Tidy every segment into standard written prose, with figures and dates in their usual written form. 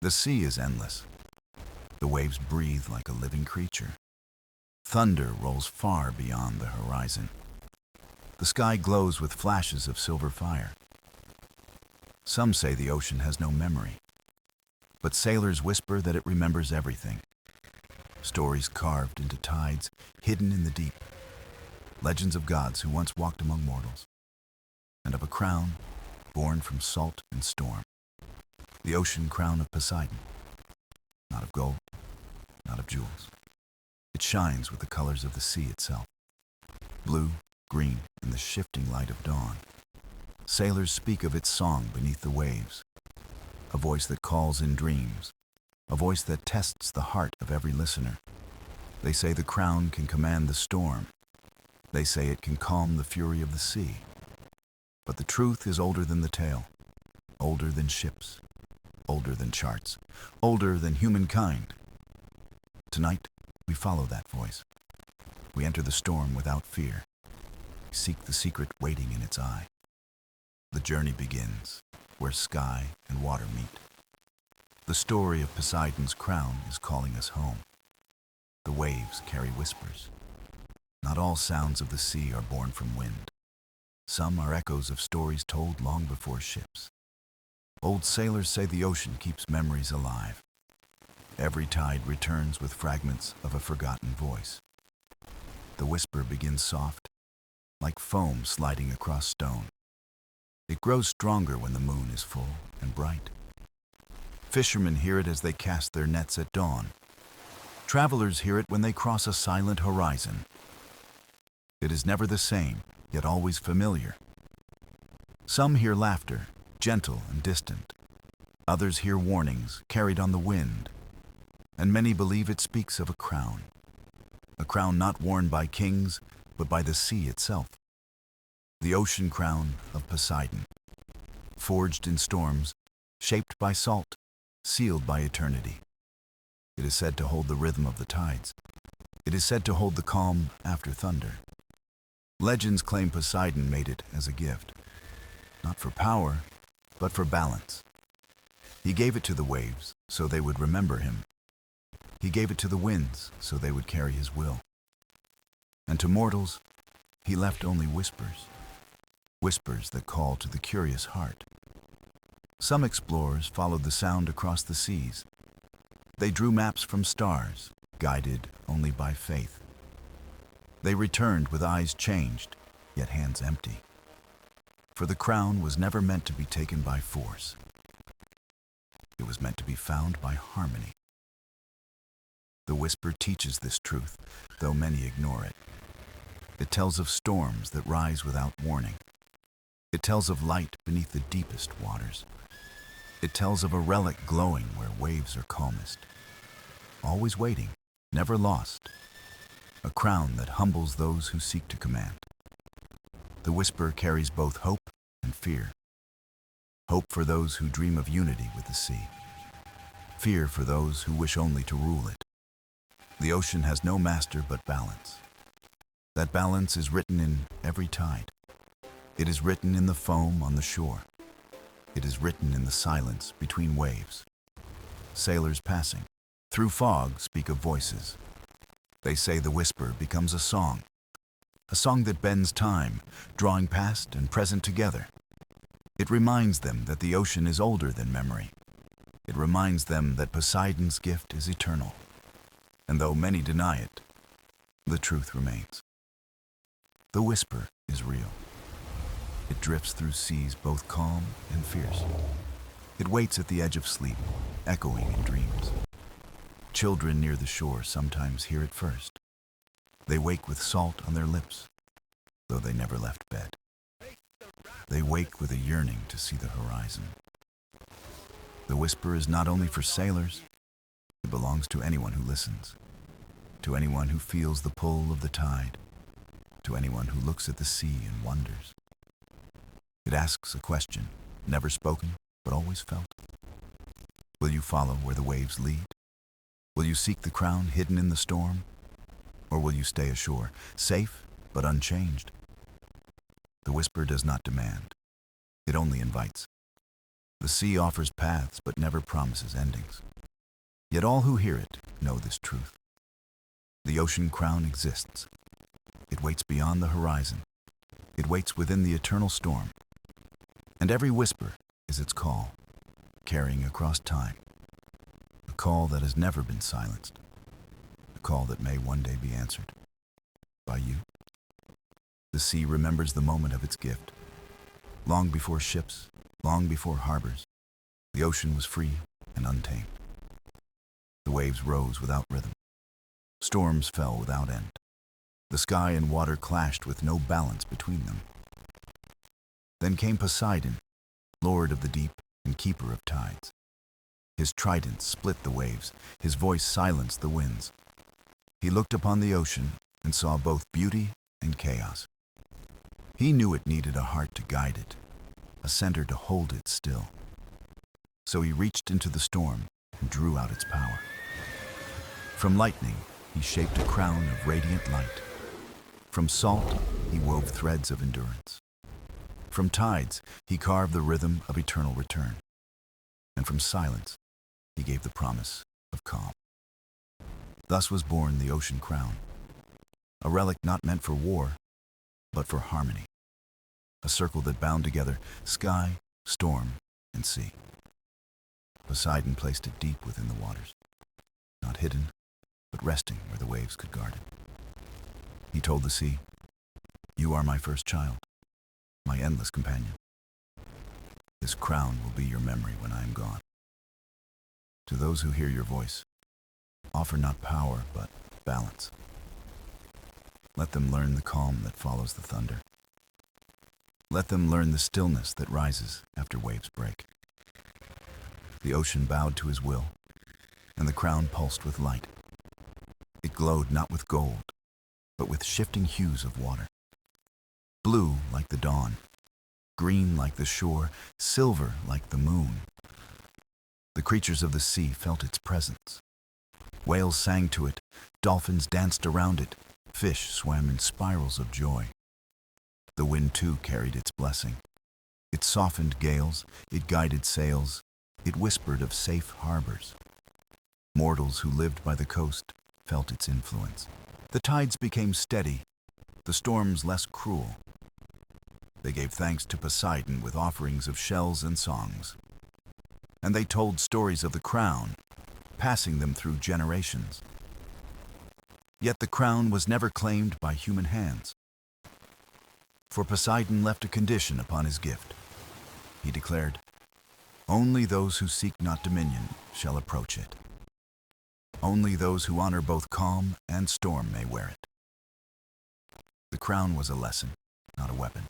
The sea is endless. The waves breathe like a living creature. Thunder rolls far beyond the horizon. The sky glows with flashes of silver fire. Some say the ocean has no memory, but sailors whisper that it remembers everything. Stories carved into tides, hidden in the deep. Legends of gods who once walked among mortals, and of a crown born from salt and storm. The ocean crown of Poseidon, not of gold, not of jewels. It shines with the colors of the sea itself, blue, green, in the shifting light of dawn. Sailors speak of its song beneath the waves, a voice that calls in dreams, a voice that tests the heart of every listener. They say the crown can command the storm. They say it can calm the fury of the sea. But the truth is older than the tale, older than ships, older than charts, older than humankind. Tonight, we follow that voice. We enter the storm without fear. We seek the secret waiting in its eye. The journey begins where sky and water meet. The story of Poseidon's crown is calling us home. The waves carry whispers. Not all sounds of the sea are born from wind. Some are echoes of stories told long before ships. Old sailors say the ocean keeps memories alive. Every tide returns with fragments of a forgotten voice. The whisper begins soft, like foam sliding across stone. It grows stronger when the moon is full and bright. Fishermen hear it as they cast their nets at dawn. Travelers hear it when they cross a silent horizon. It is never the same, yet always familiar. Some hear laughter, gentle and distant. Others hear warnings carried on the wind. And many believe it speaks of a crown not worn by kings, but by the sea itself. The ocean crown of Poseidon, forged in storms, shaped by salt, sealed by eternity. It is said to hold the rhythm of the tides. It is said to hold the calm after thunder. Legends claim Poseidon made it as a gift, not for power, but for balance. He gave it to the waves so they would remember him. He gave it to the winds so they would carry his will. And to mortals, he left only whispers, whispers that call to the curious heart. Some explorers followed the sound across the seas. They drew maps from stars, guided only by faith. They returned with eyes changed, yet hands empty. For the crown was never meant to be taken by force. It was meant to be found by harmony. The whisper teaches this truth, though many ignore it. It tells of storms that rise without warning. It tells of light beneath the deepest waters. It tells of a relic glowing where waves are calmest. Always waiting, never lost. A crown that humbles those who seek to command. The whisper carries both hope and fear. Hope for those who dream of unity with the sea. Fear for those who wish only to rule it. The ocean has no master but balance. That balance is written in every tide. It is written in the foam on the shore. It is written in the silence between waves. Sailors passing through fog speak of voices. They say the whisper becomes a song that bends time, drawing past and present together. It reminds them that the ocean is older than memory. It reminds them that Poseidon's gift is eternal. And though many deny it, the truth remains. The whisper is real. It drifts through seas both calm and fierce. It waits at the edge of sleep, echoing in dreams. Children near the shore sometimes hear it first. They wake with salt on their lips, though they never left bed. They wake with a yearning to see the horizon. The whisper is not only for sailors, it belongs to anyone who listens, to anyone who feels the pull of the tide, to anyone who looks at the sea and wonders. It asks a question, never spoken, but always felt. Will you follow where the waves lead? Will you seek the crown hidden in the storm? Or will you stay ashore, safe but unchanged? The whisper does not demand. It only invites. The sea offers paths but never promises endings. Yet all who hear it know this truth. The ocean crown exists. It waits beyond the horizon. It waits within the eternal storm. And every whisper is its call, carrying across time. A call that has never been silenced. A call that may one day be answered. By you. The sea remembers the moment of its gift. Long before ships, long before harbors, the ocean was free and untamed. The waves rose without rhythm. Storms fell without end. The sky and water clashed with no balance between them. Then came Poseidon, lord of the deep and keeper of tides. His trident split the waves, his voice silenced the winds. He looked upon the ocean and saw both beauty and chaos. He knew it needed a heart to guide it, a center to hold it still. So he reached into the storm and drew out its power. From lightning, he shaped a crown of radiant light. From salt, he wove threads of endurance. From tides, he carved the rhythm of eternal return. And from silence, he gave the promise of calm. Thus was born the ocean crown, a relic not meant for war, but for harmony. A circle that bound together sky, storm, and sea. Poseidon placed it deep within the waters, not hidden, but resting where the waves could guard it. He told the sea, "You are my first child, my endless companion. This crown will be your memory when I am gone. To those who hear your voice, offer not power, but balance. Let them learn the calm that follows the thunder. Let them learn the stillness that rises after waves break." The ocean bowed to his will, and the crown pulsed with light. It glowed not with gold, but with shifting hues of water. Blue like the dawn, green like the shore, silver like the moon. The creatures of the sea felt its presence. Whales sang to it, dolphins danced around it, fish swam in spirals of joy. The wind too carried its blessing. It softened gales, it guided sails, it whispered of safe harbors. Mortals who lived by the coast felt its influence. The tides became steady, the storms less cruel. They gave thanks to Poseidon with offerings of shells and songs. And they told stories of the crown, passing them through generations. Yet the crown was never claimed by human hands. For Poseidon left a condition upon his gift. He declared, "Only those who seek not dominion shall approach it. Only those who honor both calm and storm may wear it." The crown was a lesson, not a weapon.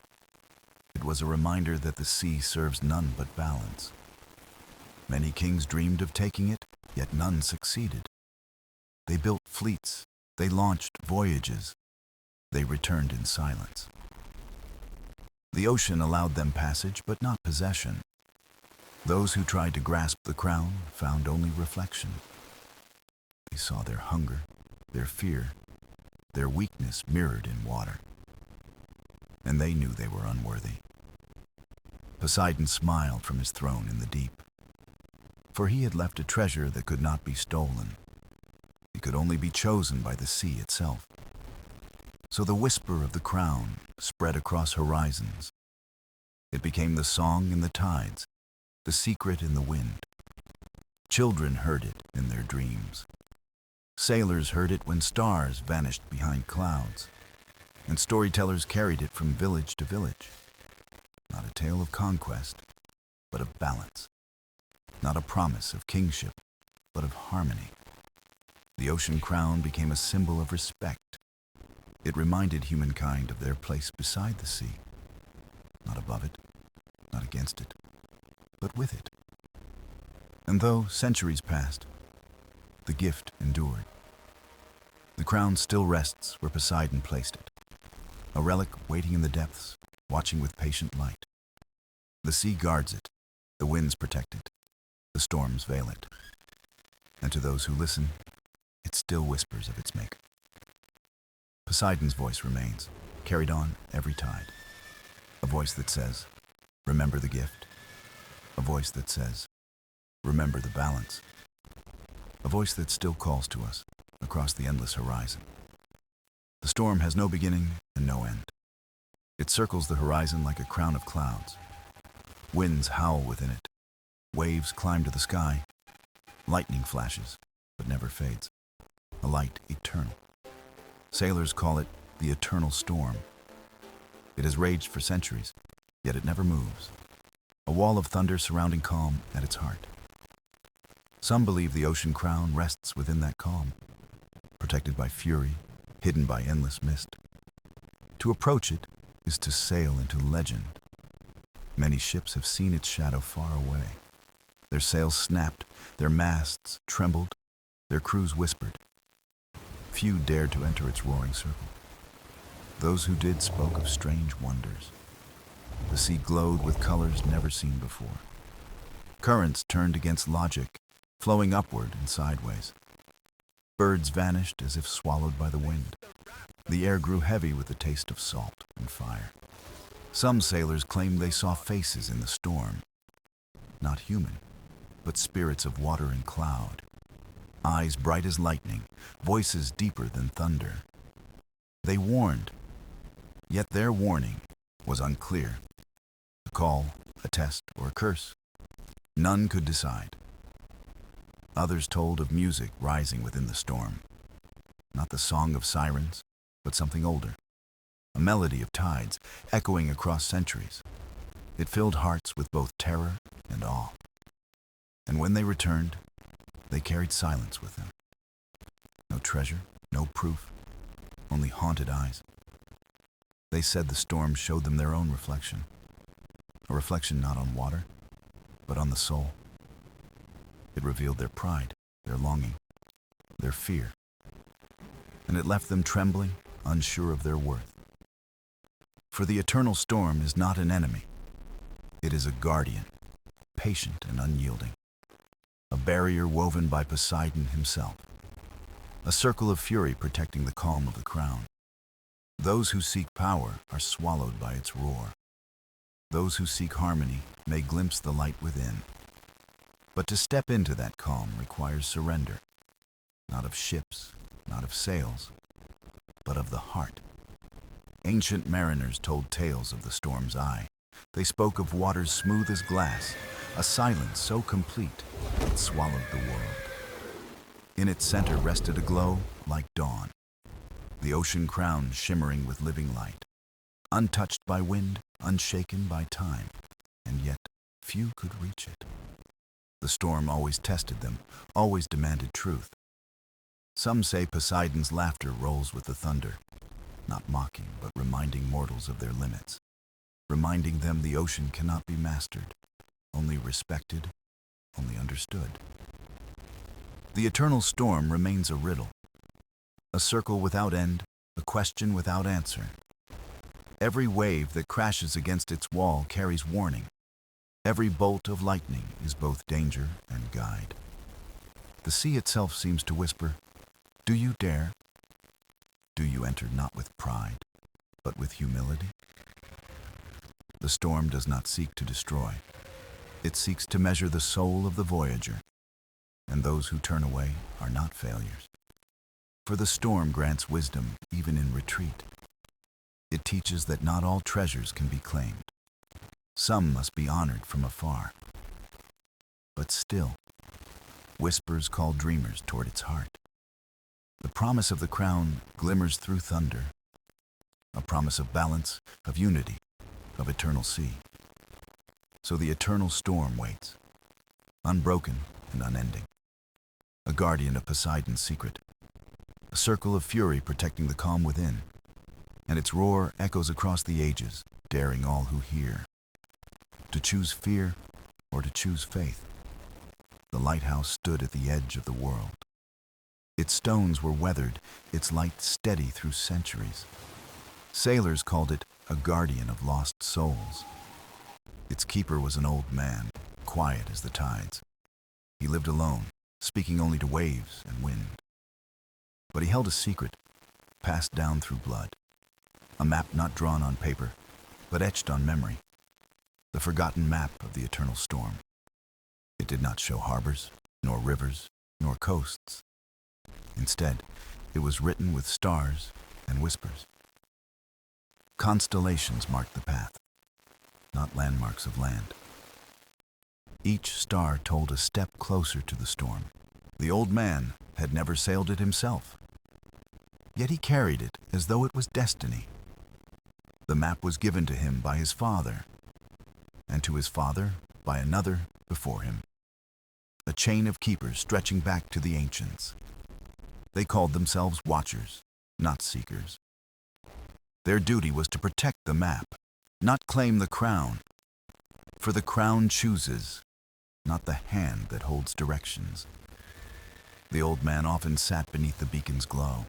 It was a reminder that the sea serves none but balance. Many kings dreamed of taking it, yet none succeeded. They built fleets, they launched voyages, they returned in silence. The ocean allowed them passage, but not possession. Those who tried to grasp the crown found only reflection. They saw their hunger, their fear, their weakness mirrored in water. And they knew they were unworthy. Poseidon smiled from his throne in the deep, for he had left a treasure that could not be stolen. It could only be chosen by the sea itself. So the whisper of the crown spread across horizons. It became the song in the tides, the secret in the wind. Children heard it in their dreams. Sailors heard it when stars vanished behind clouds, and storytellers carried it from village to village. Not a tale of conquest, but of balance. Not a promise of kingship, but of harmony. The ocean crown became a symbol of respect. It reminded humankind of their place beside the sea, not above it, not against it, but with it. And though centuries passed, the gift endured. The crown still rests where Poseidon placed it, a relic waiting in the depths, watching with patient light. The sea guards it, the winds protect it, the storms veil it. And to those who listen, it still whispers of its maker. Poseidon's voice remains, carried on every tide. A voice that says, "Remember the gift. A voice that says, "Remember the balance." A voice that still calls to us across the endless horizon. The storm has no beginning and no end. It circles the horizon like a crown of clouds. Winds howl within it. Waves climb to the sky. Lightning flashes, but never fades. A light eternal. Sailors call it the eternal storm. It has raged for centuries, yet it never moves. A wall of thunder surrounding calm at its heart. Some believe the ocean crown rests within that calm, protected by fury, hidden by endless mist. To approach it is to sail into legend. Many ships have seen its shadow far away. Their sails snapped, their masts trembled, their crews whispered. Few dared to enter its roaring circle. Those who did spoke of strange wonders. The sea glowed with colors never seen before. Currents turned against logic, flowing upward and sideways. Birds vanished as if swallowed by the wind. The air grew heavy with the taste of salt and fire. Some sailors claimed they saw faces in the storm. Not human, but spirits of water and cloud. Eyes bright as lightning, voices deeper than thunder. They warned, yet their warning was unclear. A call, a test, or a curse. None could decide. Others told of music rising within the storm. Not the song of sirens, but something older. A melody of tides, echoing across centuries. It filled hearts with both terror and awe. And when they returned, they carried silence with them. No treasure, no proof, only haunted eyes. They said the storm showed them their own reflection. A reflection not on water, but on the soul. It revealed their pride, their longing, their fear. And it left them trembling, unsure of their worth. For the eternal storm is not an enemy. It is a guardian, patient and unyielding. A barrier woven by Poseidon himself. A circle of fury protecting the calm of the crown. Those who seek power are swallowed by its roar. Those who seek harmony may glimpse the light within. But to step into that calm requires surrender, not of ships, not of sails, but of the heart. Ancient mariners told tales of the storm's eye. They spoke of waters smooth as glass, a silence so complete it swallowed the world. In its center rested a glow like dawn, the ocean crown shimmering with living light, untouched by wind, unshaken by time, and yet few could reach it. The storm always tested them, always demanded truth. Some say Poseidon's laughter rolls with the thunder, not mocking, but reminding mortals of their limits, reminding them the ocean cannot be mastered, only respected, only understood. The eternal storm remains a riddle, a circle without end, a question without answer. Every wave that crashes against its wall carries warning. Every bolt of lightning is both danger and guide. The sea itself seems to whisper, "Do you dare? Do you enter not with pride, but with humility?" The storm does not seek to destroy. It seeks to measure the soul of the voyager, and those who turn away are not failures. For the storm grants wisdom even in retreat. It teaches that not all treasures can be claimed. Some must be honored from afar. But still, whispers call dreamers toward its heart. The promise of the crown glimmers through thunder, a promise of balance, of unity, of eternal sea. So the eternal storm waits, unbroken and unending, a guardian of Poseidon's secret, a circle of fury protecting the calm within, and its roar echoes across the ages, daring all who hear. To choose fear or to choose faith, the lighthouse stood at the edge of the world. Its stones were weathered, its light steady through centuries. Sailors called it a guardian of lost souls. Its keeper was an old man, quiet as the tides. He lived alone, speaking only to waves and wind. But he held a secret, passed down through blood. A map not drawn on paper, but etched on memory. the forgotten map of the eternal storm. It did not show harbors, nor rivers, nor coasts. Instead, it was written with stars and whispers. Constellations marked the path, not landmarks of land. Each star told a step closer to the storm. The old man had never sailed it himself, yet he carried it as though it was destiny. The map was given to him by his father, and to his father by another before him. A chain of keepers stretching back to the ancients. They called themselves watchers, not seekers. Their duty was to protect the map, not claim the crown. For the crown chooses, not the hand that holds directions. The old man often sat beneath the beacon's glow.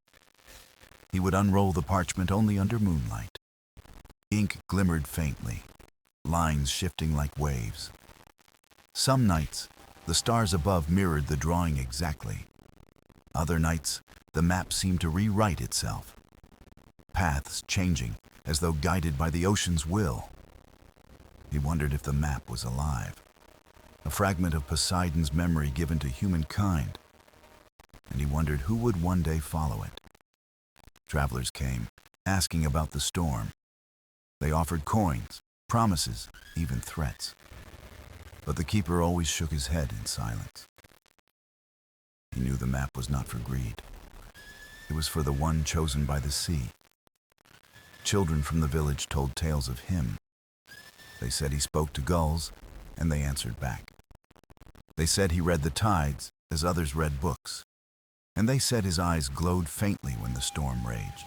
He would unroll the parchment only under moonlight. Ink glimmered faintly, lines shifting like waves. Some nights, the stars above mirrored the drawing exactly. Other nights, the map seemed to rewrite itself. Paths changing as though guided by the ocean's will. He wondered if the map was alive, a fragment of Poseidon's memory given to humankind, and he wondered who would one day follow it. Travelers came, asking about the storm. They offered coins, promises, even threats. But the keeper always shook his head in silence. He knew the map was not for greed. It was for the one chosen by the sea. Children from the village told tales of him. They said he spoke to gulls, and they answered back. They said he read the tides as others read books, and they said his eyes glowed faintly when the storm raged.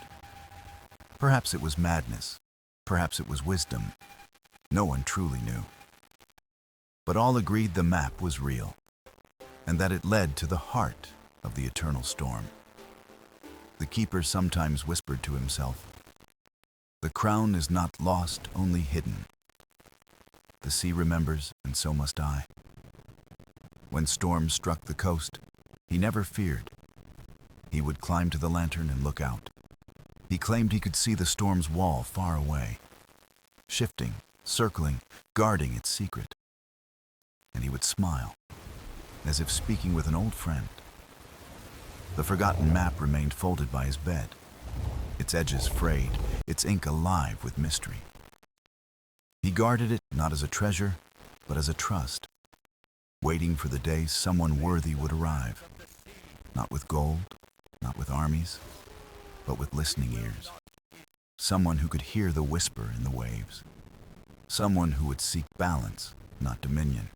Perhaps it was madness, perhaps it was wisdom. No one truly knew. But all agreed the map was real, and that it led to the heart of the eternal storm. The keeper sometimes whispered to himself, "The crown is not lost, only hidden. The sea remembers, and so must I." When storms struck the coast, he never feared. He would climb to the lantern and look out. He claimed he could see the storm's wall far away, shifting, circling, guarding its secret. And he would smile, as if speaking with an old friend. The forgotten map remained folded by his bed, its edges frayed, its ink alive with mystery. He guarded it not as a treasure, but as a trust, waiting for the day someone worthy would arrive, not with gold, not with armies, but with listening ears. Someone who could hear the whisper in the waves. Someone who would seek balance, not dominion.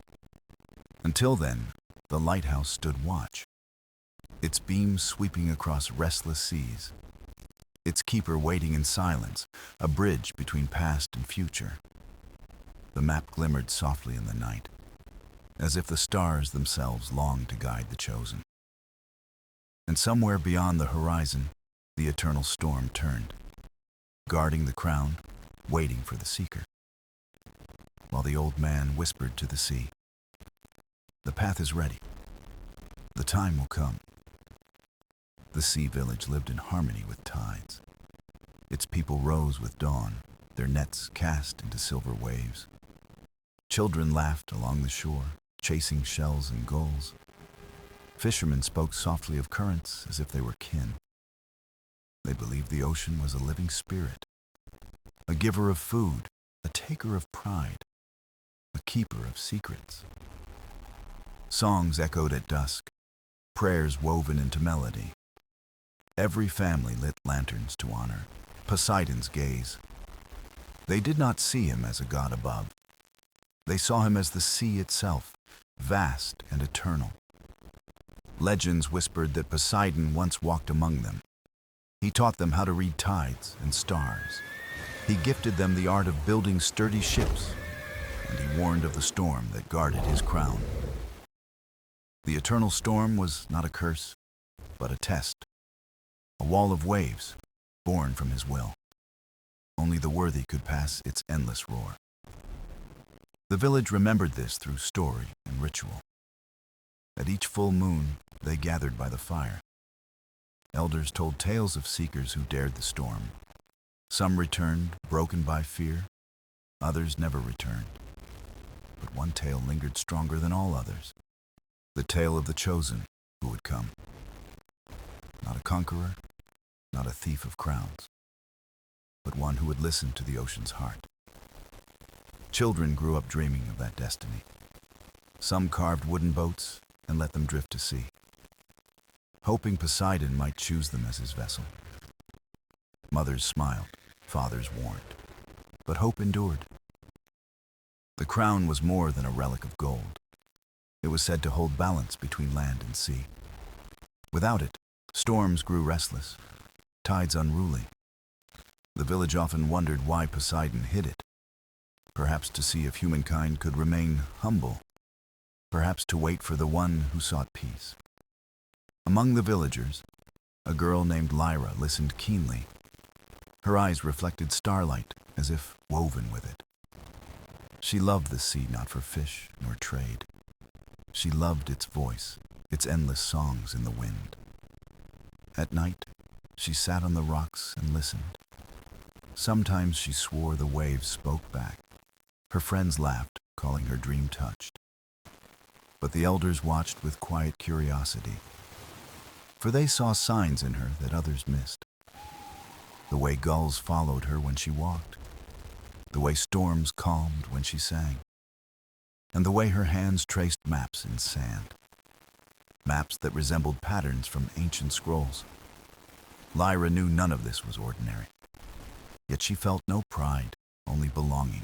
Until then, the lighthouse stood watch, its beams sweeping across restless seas, its keeper waiting in silence, a bridge between past and future. The map glimmered softly in the night, as if the stars themselves longed to guide the chosen. And somewhere beyond the horizon, the eternal storm turned, guarding the crown, waiting for the seeker. While the old man whispered to the sea, "The path is ready. The time will come." The sea village lived in harmony with tides. Its people rose with dawn, their nets cast into silver waves. Children laughed along the shore, chasing shells and gulls. Fishermen spoke softly of currents as if they were kin. They believed the ocean was a living spirit, a giver of food, a taker of pride, a keeper of secrets. Songs echoed at dusk, prayers woven into melody. Every family lit lanterns to honor Poseidon's gaze. They did not see him as a god above. They saw him as the sea itself, vast and eternal. Legends whispered that Poseidon once walked among them. He taught them how to read tides and stars. He gifted them the art of building sturdy ships, and he warned of the storm that guarded his crown. The eternal storm was not a curse, but a test, a wall of waves born from his will. Only the worthy could pass its endless roar. The village remembered this through story and ritual. At each full moon, they gathered by the fire. Elders told tales of seekers who dared the storm. Some returned, broken by fear. Others never returned, but one tale lingered stronger than all others. The tale of the chosen who would come. Not a conqueror, not a thief of crowns, but one who would listen to the ocean's heart. Children grew up dreaming of that destiny. Some carved wooden boats and let them drift to sea, hoping Poseidon might choose them as his vessel. Mothers smiled, fathers warned, but hope endured. The crown was more than a relic of gold. It was said to hold balance between land and sea. Without it, storms grew restless, tides unruly. The village often wondered why Poseidon hid it. Perhaps to see if humankind could remain humble. Perhaps to wait for the one who sought peace. Among the villagers, a girl named Lyra listened keenly. Her eyes reflected starlight as if woven with it. She loved the sea not for fish nor trade. She loved its voice, its endless songs in the wind. At night, she sat on the rocks and listened. Sometimes she swore the waves spoke back. Her friends laughed, calling her dream-touched. But the elders watched with quiet curiosity, for they saw signs in her that others missed. The way gulls followed her when she walked, the way storms calmed when she sang, and the way her hands traced maps in sand, maps that resembled patterns from ancient scrolls. Lyra knew none of this was ordinary, yet she felt no pride, only belonging,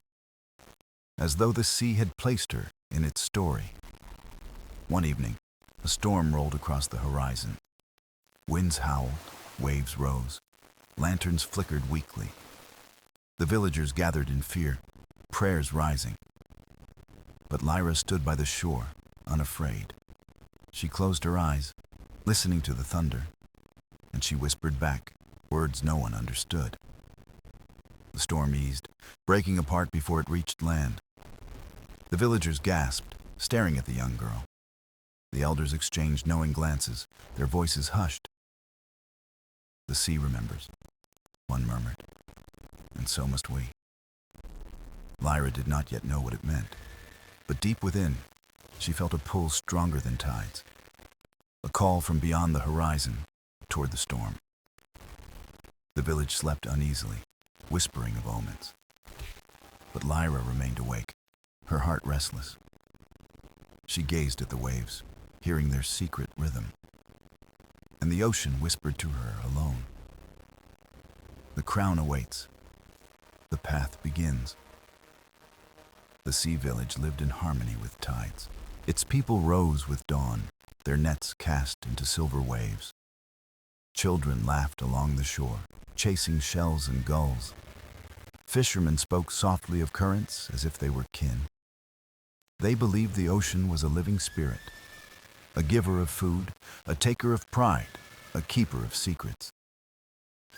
as though the sea had placed her in its story. One evening, a storm rolled across the horizon. Winds howled, waves rose, lanterns flickered weakly. The villagers gathered in fear, prayers rising. But Lyra stood by the shore, unafraid. She closed her eyes, listening to the thunder, and she whispered back words no one understood. The storm eased, breaking apart before it reached land. The villagers gasped, staring at the young girl. The elders exchanged knowing glances, their voices hushed. "The sea remembers," one murmured, "and so must we." Lyra did not yet know what it meant, but deep within, she felt a pull stronger than tides, a call from beyond the horizon toward the storm. The village slept uneasily, whispering of omens. But Lyra remained awake, her heart restless. She gazed at the waves, hearing their secret rhythm. And the ocean whispered to her alone. The crown awaits. The path begins. The sea village lived in harmony with tides. Its people rose with dawn, their nets cast into silver waves. Children laughed along the shore, chasing shells and gulls. Fishermen spoke softly of currents as if they were kin. They believed the ocean was a living spirit, a giver of food, a taker of pride, a keeper of secrets.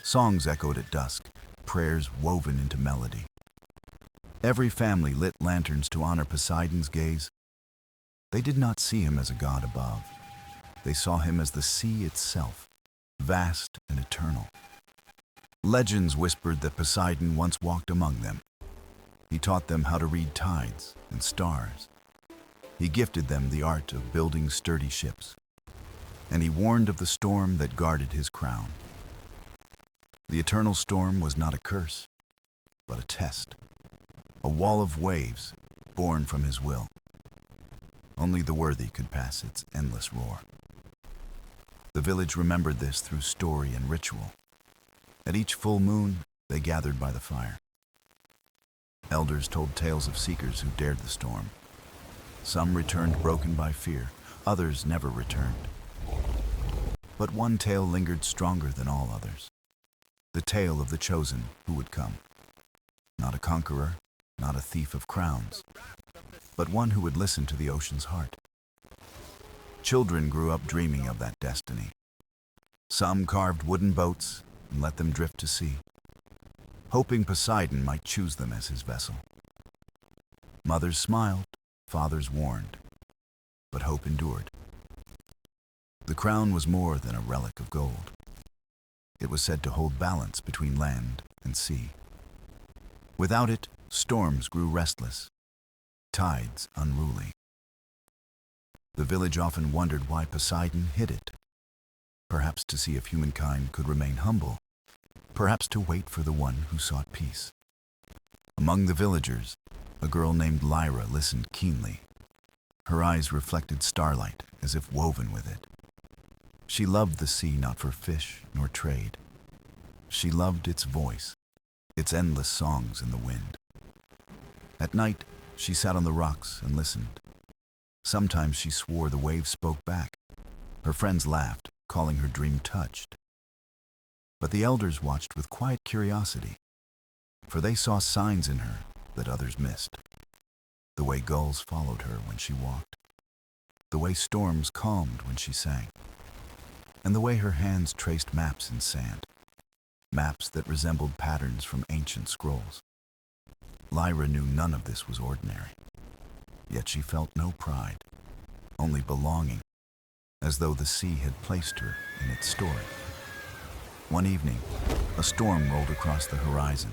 Songs echoed at dusk, prayers woven into melody. Every family lit lanterns to honor Poseidon's gaze. They did not see him as a god above. They saw him as the sea itself, vast and eternal. Legends whispered that Poseidon once walked among them. He taught them how to read tides and stars. He gifted them the art of building sturdy ships, and he warned of the storm that guarded his crown. The eternal storm was not a curse, but a test, a wall of waves born from his will. Only the worthy could pass its endless roar. The village remembered this through story and ritual. At each full moon, they gathered by the fire. Elders told tales of seekers who dared the storm. Some returned broken by fear, others never returned. But one tale lingered stronger than all others. The tale of the chosen who would come. Not a conqueror, not a thief of crowns, but one who would listen to the ocean's heart. Children grew up dreaming of that destiny. Some carved wooden boats and let them drift to sea, hoping Poseidon might choose them as his vessel. Mothers smiled, fathers warned, but hope endured. The crown was more than a relic of gold. It was said to hold balance between land and sea. Without it, storms grew restless, tides unruly. The village often wondered why Poseidon hid it. Perhaps to see if humankind could remain humble, perhaps to wait for the one who sought peace. Among the villagers, a girl named Lyra listened keenly. Her eyes reflected starlight as if woven with it. She loved the sea not for fish nor trade. She loved its voice, its endless songs in the wind. At night, she sat on the rocks and listened. Sometimes she swore the waves spoke back. Her friends laughed, calling her dream touched. But the elders watched with quiet curiosity, for they saw signs in her that others missed. The way gulls followed her when she walked, the way storms calmed when she sang, and the way her hands traced maps in sand, maps that resembled patterns from ancient scrolls. Lyra knew none of this was ordinary, yet she felt no pride, only belonging, as though the sea had placed her in its story. One evening, a storm rolled across the horizon.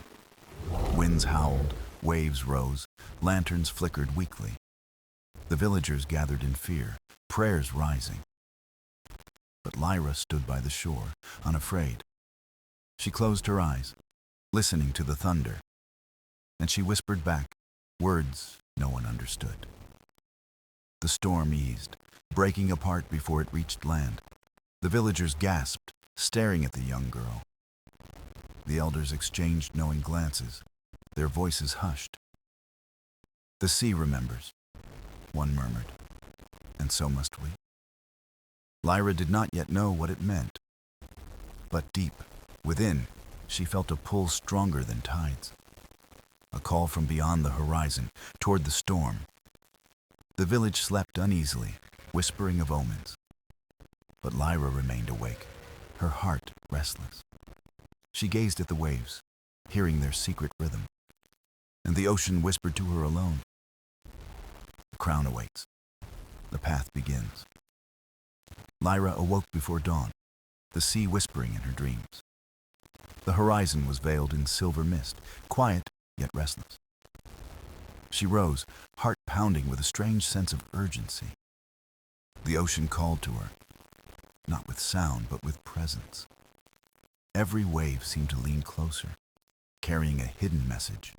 Winds howled, waves rose, lanterns flickered weakly. The villagers gathered in fear, prayers rising. But Lyra stood by the shore, unafraid. She closed her eyes, listening to the thunder, and she whispered back words no one understood. The storm eased, breaking apart before it reached land. The villagers gasped, staring at the young girl. The elders exchanged knowing glances, their voices hushed. "The sea remembers," one murmured, "and so must we." Lyra did not yet know what it meant, but deep within, she felt a pull stronger than tides, a call from beyond the horizon, toward the storm. The village slept uneasily, whispering of omens. But Lyra remained awake, her heart restless. She gazed at the waves, hearing their secret rhythm, and the ocean whispered to her alone. The crown awaits. The path begins. Lyra awoke before dawn, the sea whispering in her dreams. The horizon was veiled in silver mist, quiet yet restless. She rose, heart pounding with a strange sense of urgency. The ocean called to her, not with sound, but with presence. Every wave seemed to lean closer, carrying a hidden message.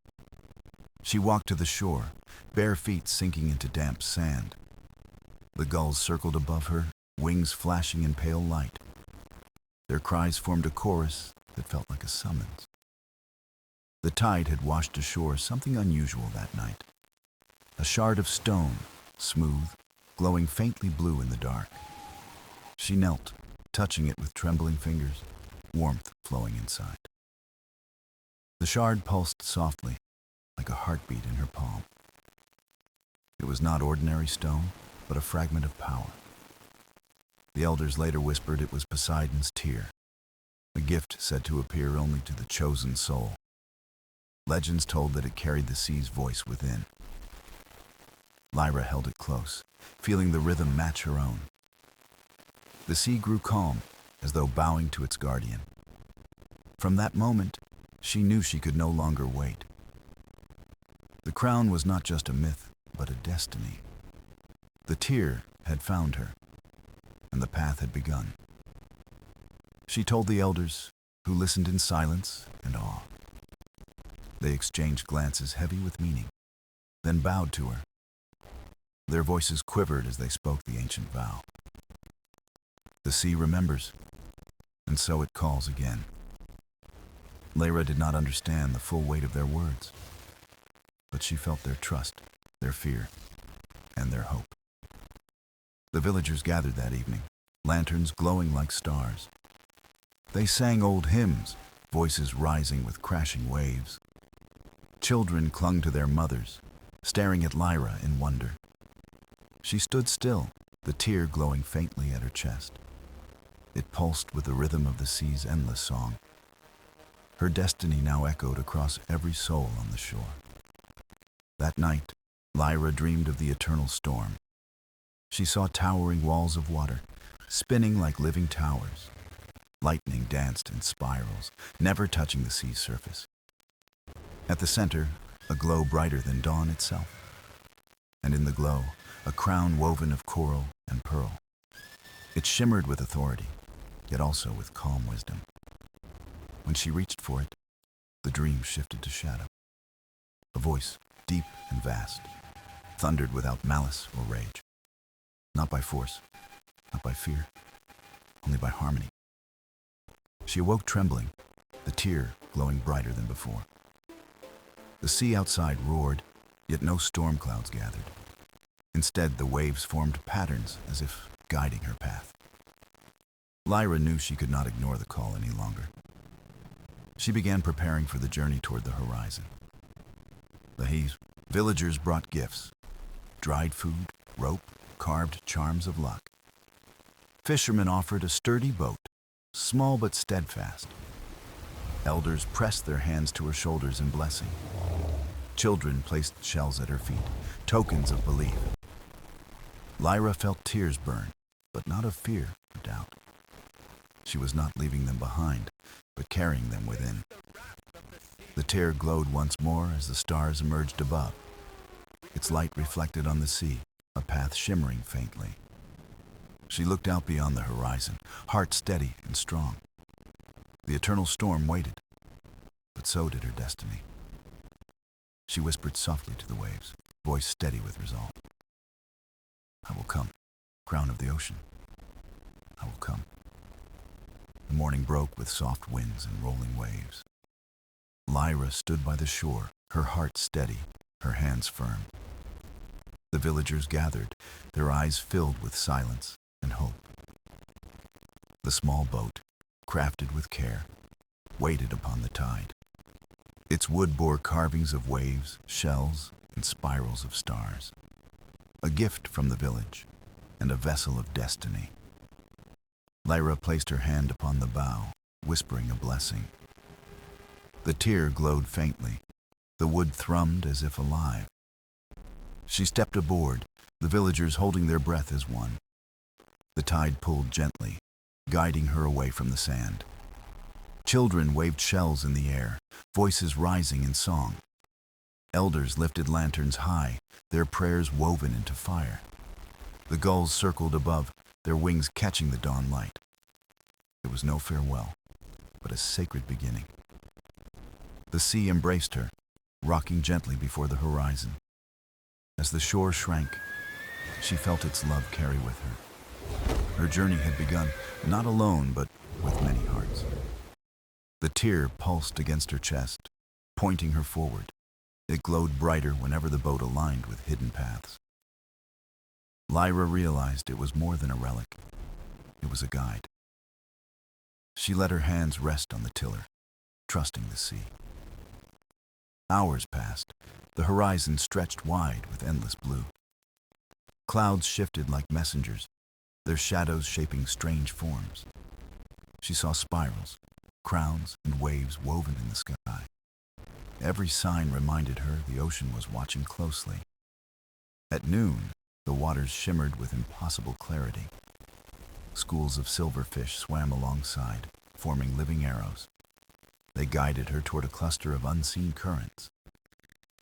She walked to the shore, bare feet sinking into damp sand. The gulls circled above her, wings flashing in pale light. Their cries formed a chorus that felt like a summons. The tide had washed ashore something unusual that night. A shard of stone, smooth, glowing faintly blue in the dark. She knelt, touching it with trembling fingers, warmth flowing inside. The shard pulsed softly, like a heartbeat in her palm. It was not ordinary stone, but a fragment of power. The elders later whispered it was Poseidon's tear, a gift said to appear only to the chosen soul. Legends told that it carried the sea's voice within. Lyra held it close, feeling the rhythm match her own. The sea grew calm, as though bowing to its guardian. From that moment, she knew she could no longer wait. The crown was not just a myth, but a destiny. The tear had found her, and the path had begun. She told the elders, who listened in silence and awe. They exchanged glances heavy with meaning, then bowed to her. Their voices quivered as they spoke the ancient vow. The sea remembers, and so it calls again. Lyra did not understand the full weight of their words, but she felt their trust, their fear, and their hope. The villagers gathered that evening, lanterns glowing like stars. They sang old hymns, voices rising with crashing waves. Children clung to their mothers, staring at Lyra in wonder. She stood still, the tear glowing faintly at her chest. It pulsed with the rhythm of the sea's endless song. Her destiny now echoed across every soul on the shore. That night, Lyra dreamed of the eternal storm. She saw towering walls of water, spinning like living towers. Lightning danced in spirals, never touching the sea's surface. At the center, a glow brighter than dawn itself. and in the glow, a crown woven of coral and pearl. It shimmered with authority, yet also with calm wisdom. When she reached for it, the dream shifted to shadow. A voice, deep and vast, thundered without malice or rage. Not by force, not by fear, only by harmony. She awoke trembling, the tear glowing brighter than before. The sea outside roared, yet no storm clouds gathered. Instead, the waves formed patterns as if guiding her path. Lyra knew she could not ignore the call any longer. She began preparing for the journey toward the horizon. The villagers brought gifts, dried food, rope, carved charms of luck. Fishermen offered a sturdy boat, small but steadfast. Elders pressed their hands to her shoulders in blessing. Children placed shells at her feet, tokens of belief. Lyra felt tears burn, but not of fear or doubt. She was not leaving them behind, but carrying them within. The tear glowed once more as the stars emerged above. Its light reflected on the sea, a path shimmering faintly. She looked out beyond the horizon, heart steady and strong. The eternal storm waited, but so did her destiny. She whispered softly to the waves, voice steady with resolve. I will come, crown of the ocean. I will come. The morning broke with soft winds and rolling waves. Lyra stood by the shore, her heart steady, her hands firm. The villagers gathered, their eyes filled with silence and hope. The small boat, crafted with care, waited upon the tide. Its wood bore carvings of waves, shells, and spirals of stars. A gift from the village, and a vessel of destiny. Lyra placed her hand upon the bow, whispering a blessing. The tear glowed faintly. The wood thrummed as if alive. She stepped aboard, the villagers holding their breath as one. The tide pulled gently, guiding her away from the sand. Children waved shells in the air, voices rising in song. Elders lifted lanterns high, their prayers woven into fire. The gulls circled above, their wings catching the dawn light. It was no farewell, but a sacred beginning. The sea embraced her, rocking gently before the horizon. As the shore shrank, she felt its love carry with her. Her journey had begun, not alone, but with many hearts. The tear pulsed against her chest, pointing her forward. It glowed brighter whenever the boat aligned with hidden paths. Lyra realized it was more than a relic. It was a guide. She let her hands rest on the tiller, trusting the sea. Hours passed. The horizon stretched wide with endless blue. Clouds shifted like messengers, their shadows shaping strange forms. She saw spirals, crowns, and waves woven in the sky. Every sign reminded her the ocean was watching closely. At noon, the waters shimmered with impossible clarity. Schools of silver fish swam alongside, forming living arrows. They guided her toward a cluster of unseen currents.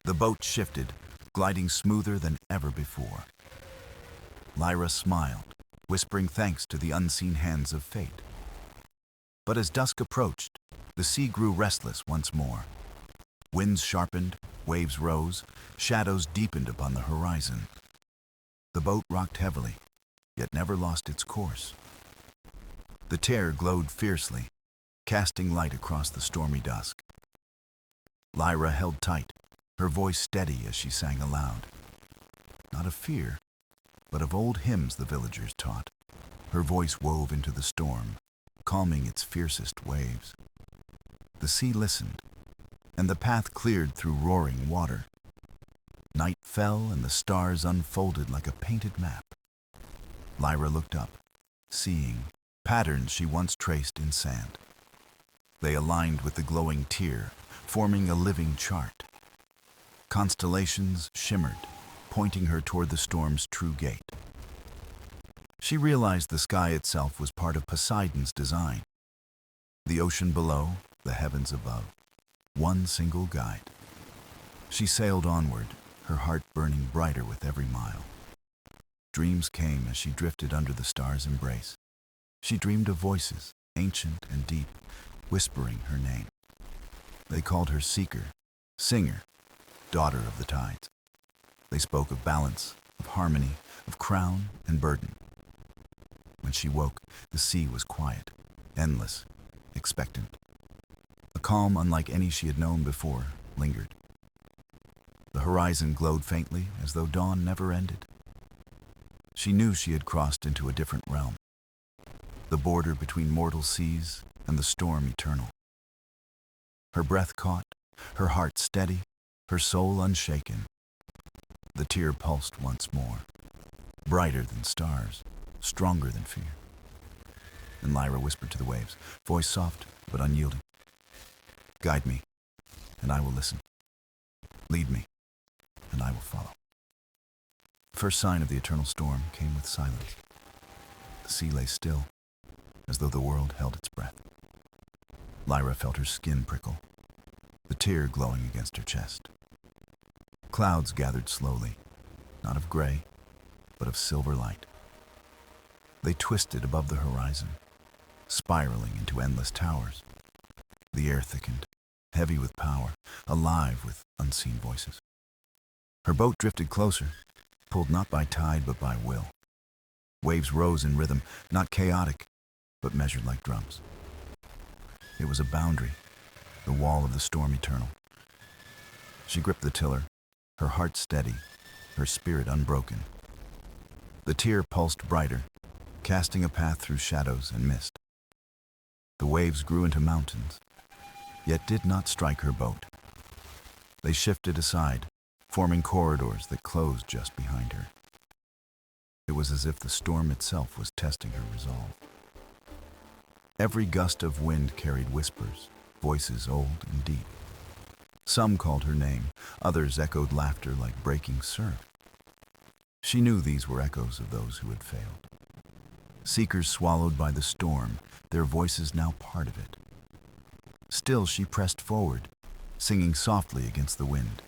The boat shifted, gliding smoother than ever before. Lyra smiled, whispering thanks to the unseen hands of fate. But as dusk approached, the sea grew restless once more. Winds sharpened, waves rose, shadows deepened upon the horizon. The boat rocked heavily, yet never lost its course. The tear glowed fiercely, casting light across the stormy dusk. Lyra held tight, her voice steady as she sang aloud. Not of fear, but of old hymns the villagers taught. Her voice wove into the storm, calming its fiercest waves. The sea listened, and the path cleared through roaring water. Night fell and the stars unfolded like a painted map. Lyra looked up, seeing patterns she once traced in sand. They aligned with the glowing tear, forming a living chart. Constellations shimmered, pointing her toward the storm's true gate. She realized the sky itself was part of Poseidon's design. The ocean below, the heavens above, one single guide. She sailed onward, her heart burning brighter with every mile. Dreams came as she drifted under the star's embrace. She dreamed of voices, ancient and deep, whispering her name. They called her Seeker, Singer, Daughter of the Tides. They spoke of balance, of harmony, of crown and burden. When she woke, the sea was quiet, endless, expectant. A calm unlike any she had known before lingered. The horizon glowed faintly as though dawn never ended. She knew she had crossed into a different realm, the border between mortal seas and the storm eternal. Her breath caught, her heart steady, her soul unshaken. The tear pulsed once more, brighter than stars, stronger than fear. And Lyra whispered to the waves, voice soft but unyielding, "Guide me, and I will listen. Lead me, and I will follow." The first sign of the eternal storm came with silence. The sea lay still, as though the world held its breath. Lyra felt her skin prickle, the tear glowing against her chest. Clouds gathered slowly, not of gray, but of silver light. They twisted above the horizon, spiraling into endless towers. The air thickened, heavy with power, alive with unseen voices. Her boat drifted closer, pulled not by tide but by will. Waves rose in rhythm, not chaotic, but measured like drums. It was a boundary, the wall of the storm eternal. She gripped the tiller, her heart steady, her spirit unbroken. The tear pulsed brighter, casting a path through shadows and mist. The waves grew into mountains, yet did not strike her boat. They shifted aside, forming corridors that closed just behind her. It was as if the storm itself was testing her resolve. Every gust of wind carried whispers, voices old and deep. Some called her name, others echoed laughter like breaking surf. She knew these were echoes of those who had failed. Seekers swallowed by the storm, their voices now part of it. Still she pressed forward, singing softly against the wind.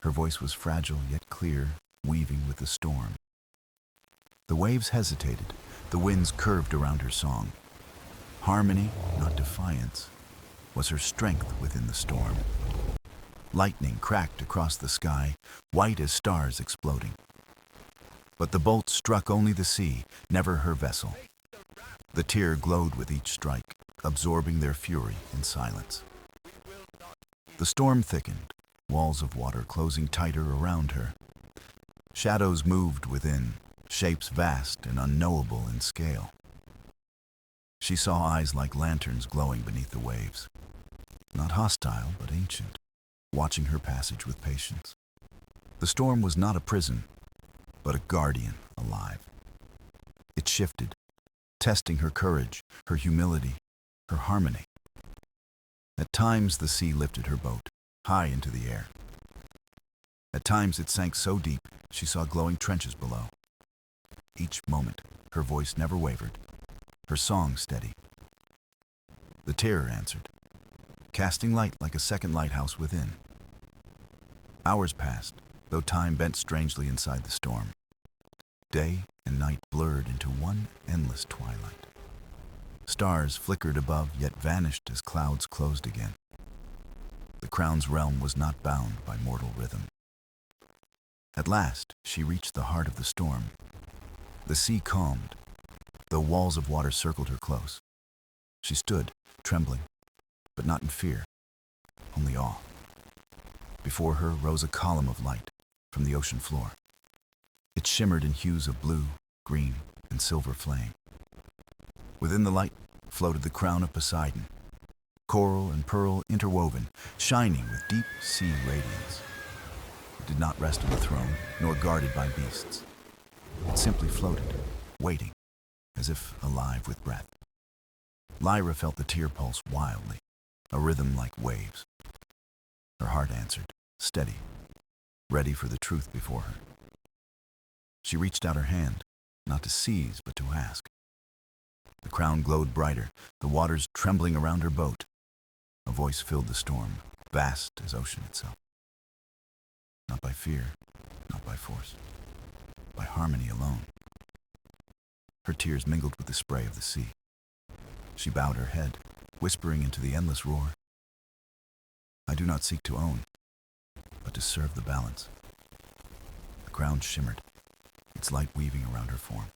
Her voice was fragile yet clear, weaving with the storm. The waves hesitated, the winds curved around her song. Harmony, not defiance, was her strength within the storm. Lightning cracked across the sky, white as stars exploding. But the bolt struck only the sea, never her vessel. The tear glowed with each strike, absorbing their fury in silence. The storm thickened, walls of water closing tighter around her. Shadows moved within, shapes vast and unknowable in scale. She saw eyes like lanterns glowing beneath the waves, not hostile but ancient, watching her passage with patience. The storm was not a prison, but a guardian alive. It shifted, testing her courage, her humility, her harmony. At times the sea lifted her boat, high into the air. At times it sank so deep she saw glowing trenches below. Each moment, her voice never wavered, her song steady. The terror answered, casting light like a second lighthouse within. Hours passed, though time bent strangely inside the storm. Day and night blurred into one endless twilight. Stars flickered above, yet vanished as clouds closed again. The crown's realm was not bound by mortal rhythm. At last, she reached the heart of the storm. The sea calmed, though walls of water circled her close. She stood, trembling, but not in fear, only awe. Before her rose a column of light from the ocean floor. It shimmered in hues of blue, green, and silver flame. Within the light floated the crown of Poseidon, coral and pearl interwoven, shining with deep sea radiance. It did not rest on the throne, nor guarded by beasts. It simply floated, waiting, as if alive with breath. Lyra felt the tear pulse wildly, a rhythm like waves. Her heart answered, steady, ready for the truth before her. She reached out her hand, not to seize, but to ask. The crown glowed brighter, the waters trembling around her boat. A voice filled the storm, vast as ocean itself. Not by fear, not by force, by harmony alone. Her tears mingled with the spray of the sea. She bowed her head, whispering into the endless roar. I do not seek to own, but to serve the balance. The ground shimmered, its light weaving around her form.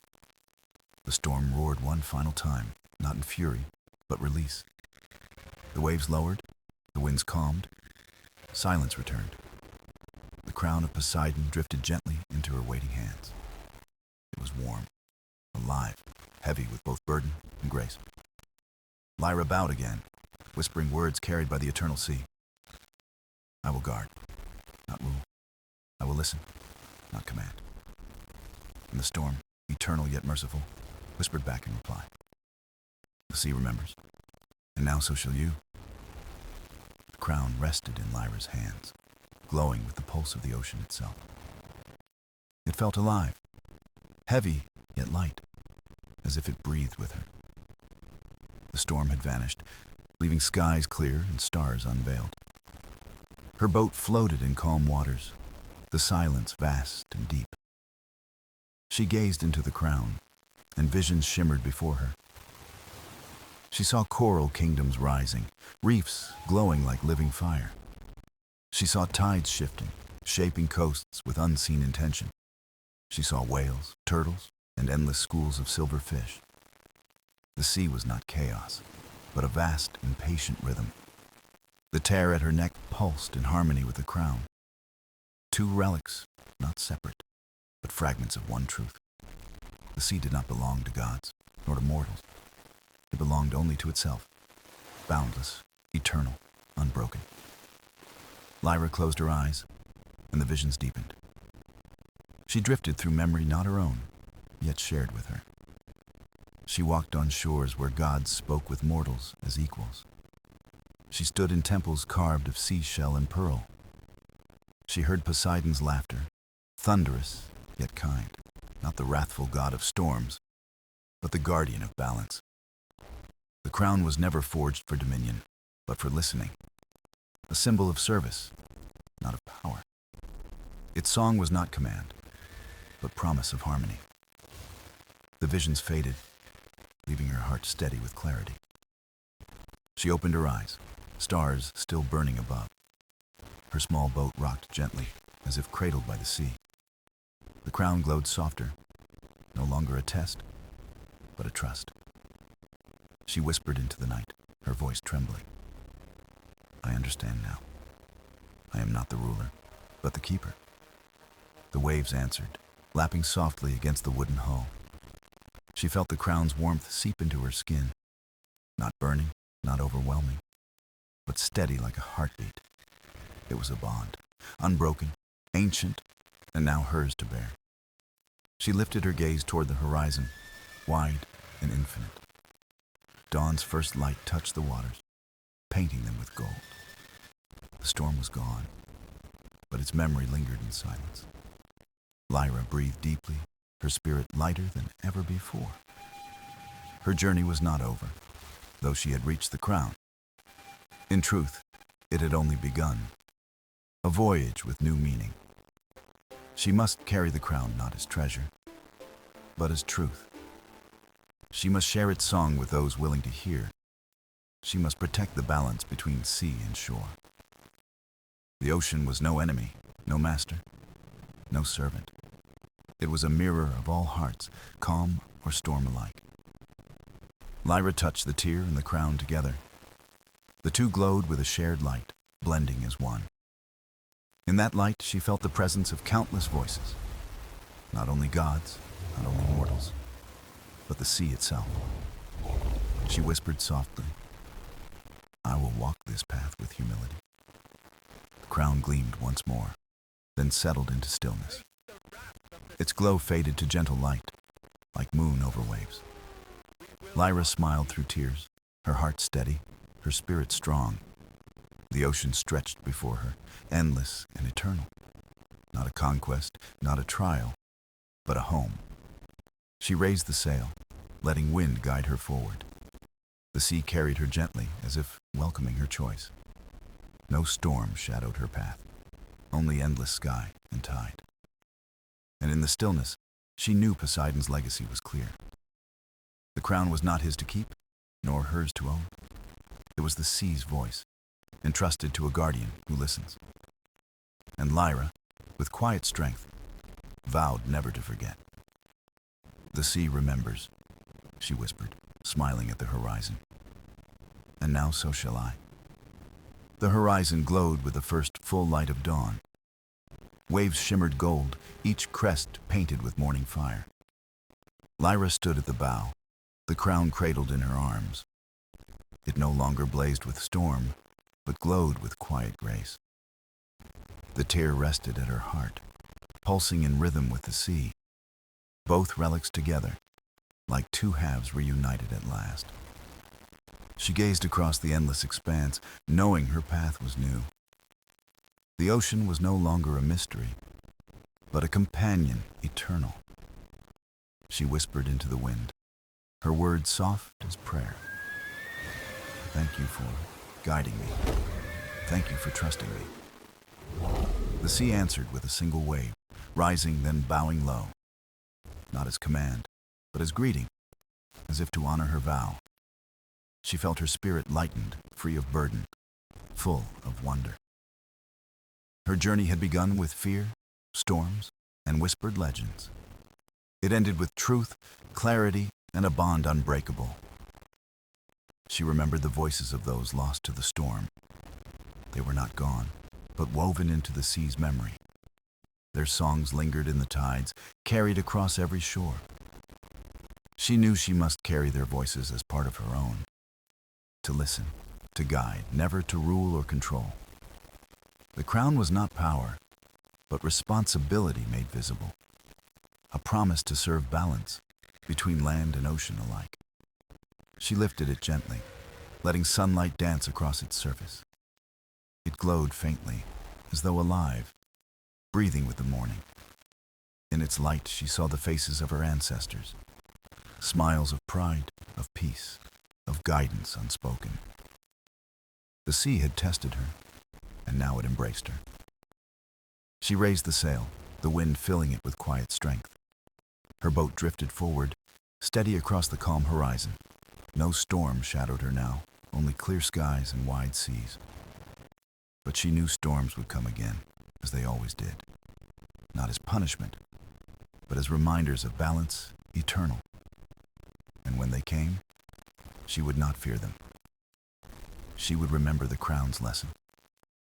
The storm roared one final time, not in fury, but release. The waves lowered, the winds calmed, silence returned. The crown of Poseidon drifted gently into her waiting hands. It was warm, alive, heavy with both burden and grace. Lyra bowed again, whispering words carried by the eternal sea. I will guard, not rule. I will listen, not command. And the storm, eternal yet merciful, whispered back in reply. The sea remembers, and now so shall you. The crown rested in Lyra's hands, glowing with the pulse of the ocean itself. It felt alive, heavy yet light, as if it breathed with her. The storm had vanished, leaving skies clear and stars unveiled. Her boat floated in calm waters, the silence vast and deep. She gazed into the crown, and visions shimmered before her. She saw coral kingdoms rising, reefs glowing like living fire. She saw tides shifting, shaping coasts with unseen intention. She saw whales, turtles, and endless schools of silver fish. The sea was not chaos, but a vast, impatient rhythm. The tear at her neck pulsed in harmony with the crown. Two relics, not separate, but fragments of one truth. The sea did not belong to gods, nor to mortals. It belonged only to itself, boundless, eternal, unbroken. Lyra closed her eyes, and the visions deepened. She drifted through memory not her own, yet shared with her. She walked on shores where gods spoke with mortals as equals. She stood in temples carved of seashell and pearl. She heard Poseidon's laughter, thunderous yet kind, not the wrathful god of storms, but the guardian of balance. The crown was never forged for dominion, but for listening, a symbol of service, not of power. Its song was not command, but promise of harmony. The visions faded, leaving her heart steady with clarity. She opened her eyes, stars still burning above. Her small boat rocked gently, as if cradled by the sea. The crown glowed softer, no longer a test, but a trust. She whispered into the night, her voice trembling. I understand now. I am not the ruler, but the keeper. The waves answered, lapping softly against the wooden hull. She felt the crown's warmth seep into her skin, not burning, not overwhelming, but steady like a heartbeat. It was a bond, unbroken, ancient, and now hers to bear. She lifted her gaze toward the horizon, wide and infinite. Dawn's first light touched the waters, painting them with gold. The storm was gone, but its memory lingered in silence. Lyra breathed deeply, her spirit lighter than ever before. Her journey was not over, though she had reached the crown. In truth, it had only begun, a voyage with new meaning. She must carry the crown not as treasure, but as truth. She must share its song with those willing to hear. She must protect the balance between sea and shore. The ocean was no enemy, no master, no servant. It was a mirror of all hearts, calm or storm alike. Lyra touched the tear and the crown together. The two glowed with a shared light, blending as one. In that light, she felt the presence of countless voices. Not only gods, not only mortals, but the sea itself. She whispered softly, I will walk this path with humility. The crown gleamed once more, then settled into stillness. Its glow faded to gentle light, like moon over waves. Lyra smiled through tears, her heart steady, her spirit strong. The ocean stretched before her, endless and eternal. Not a conquest, not a trial, but a home. She raised the sail, letting wind guide her forward. The sea carried her gently, as if welcoming her choice. No storm shadowed her path. only endless sky and tide. And in the stillness, she knew Poseidon's legacy was clear. The crown was not his to keep, nor hers to own. It was the sea's voice, entrusted to a guardian who listens. And Lyra, with quiet strength, vowed never to forget. "The sea remembers," she whispered, smiling at the horizon. "And now so shall I." The horizon glowed with the first full light of dawn. Waves shimmered gold, each crest painted with morning fire. Lyra stood at the bow, the crown cradled in her arms. It no longer blazed with storm, but glowed with quiet grace. The tear rested at her heart, pulsing in rhythm with the sea, both relics together, like two halves reunited at last. She gazed across the endless expanse, knowing her path was new. The ocean was no longer a mystery, but a companion eternal. She whispered into the wind, her words soft as prayer. "Thank you for guiding me. Thank you for trusting me." The sea answered with a single wave, rising then bowing low, not as command, but as greeting, as if to honor her vow. She felt her spirit lightened, free of burden, full of wonder. Her journey had begun with fear, storms, and whispered legends. It ended with truth, clarity, and a bond unbreakable. She remembered the voices of those lost to the storm. They were not gone, but woven into the sea's memory. Their songs lingered in the tides, carried across every shore. She knew she must carry their voices as part of her own. To listen, to guide, never to rule or control. The crown was not power, but responsibility made visible. A promise to serve balance between land and ocean alike. She lifted it gently, letting sunlight dance across its surface. It glowed faintly, as though alive, breathing with the morning. In its light, she saw the faces of her ancestors, smiles of pride, of peace, of guidance unspoken. The sea had tested her, and now it embraced her. She raised the sail, the wind filling it with quiet strength. Her boat drifted forward, steady across the calm horizon. No storm shadowed her now, only clear skies and wide seas. But she knew storms would come again, as they always did. Not as punishment, but as reminders of balance eternal. And when they came, she would not fear them. She would remember the crown's lesson,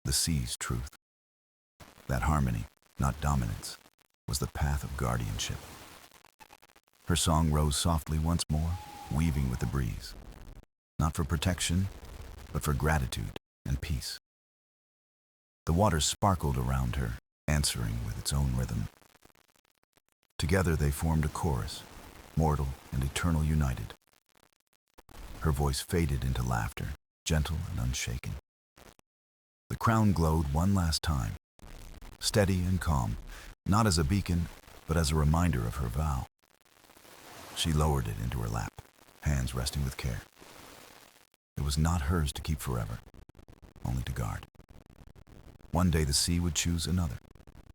the sea's truth. That harmony, not dominance, was the path of guardianship. Her song rose softly once more, weaving with the breeze. Not for protection, but for gratitude and peace. The water sparkled around her, answering with its own rhythm. Together they formed a chorus, mortal and eternal united. Her voice faded into laughter, gentle and unshaken. The crown glowed one last time, steady and calm, not as a beacon, but as a reminder of her vow. She lowered it into her lap, hands resting with care. It was not hers to keep forever, only to guard. One day the sea would choose another,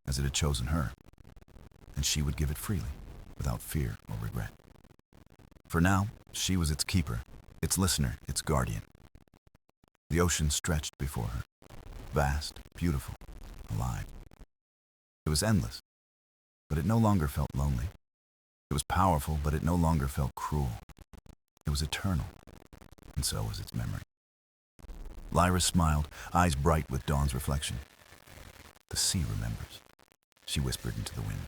as it had chosen her, and she would give it freely, without fear or regret. For now, she was its keeper, its listener, its guardian. The ocean stretched before her, vast, beautiful, alive. It was endless, but it no longer felt lonely. It was powerful, but it no longer felt cruel. It was eternal, and so was its memory. Lyra smiled, eyes bright with dawn's reflection. "The sea remembers," she whispered into the wind.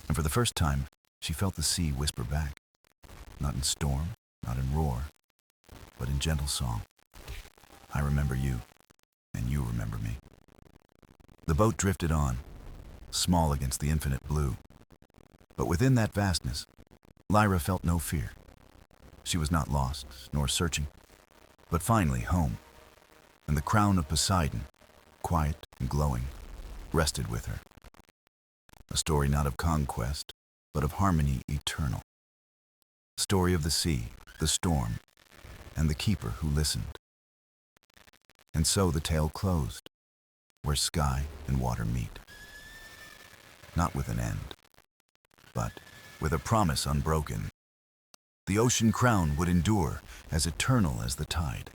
And for the first time, she felt the sea whisper back, not in storm, not in roar, but in gentle song. "I remember you, and you remember me." The boat drifted on, small against the infinite blue. But within that vastness, Lyra felt no fear. She was not lost, nor searching, but finally home. And the crown of Poseidon, quiet and glowing, rested with her. A story not of conquest, but of harmony eternal. A story of the sea, the storm, and the keeper who listened. And so the tale closed, where sky and water meet. Not with an end, but with a promise unbroken. The ocean crown would endure as eternal as the tide.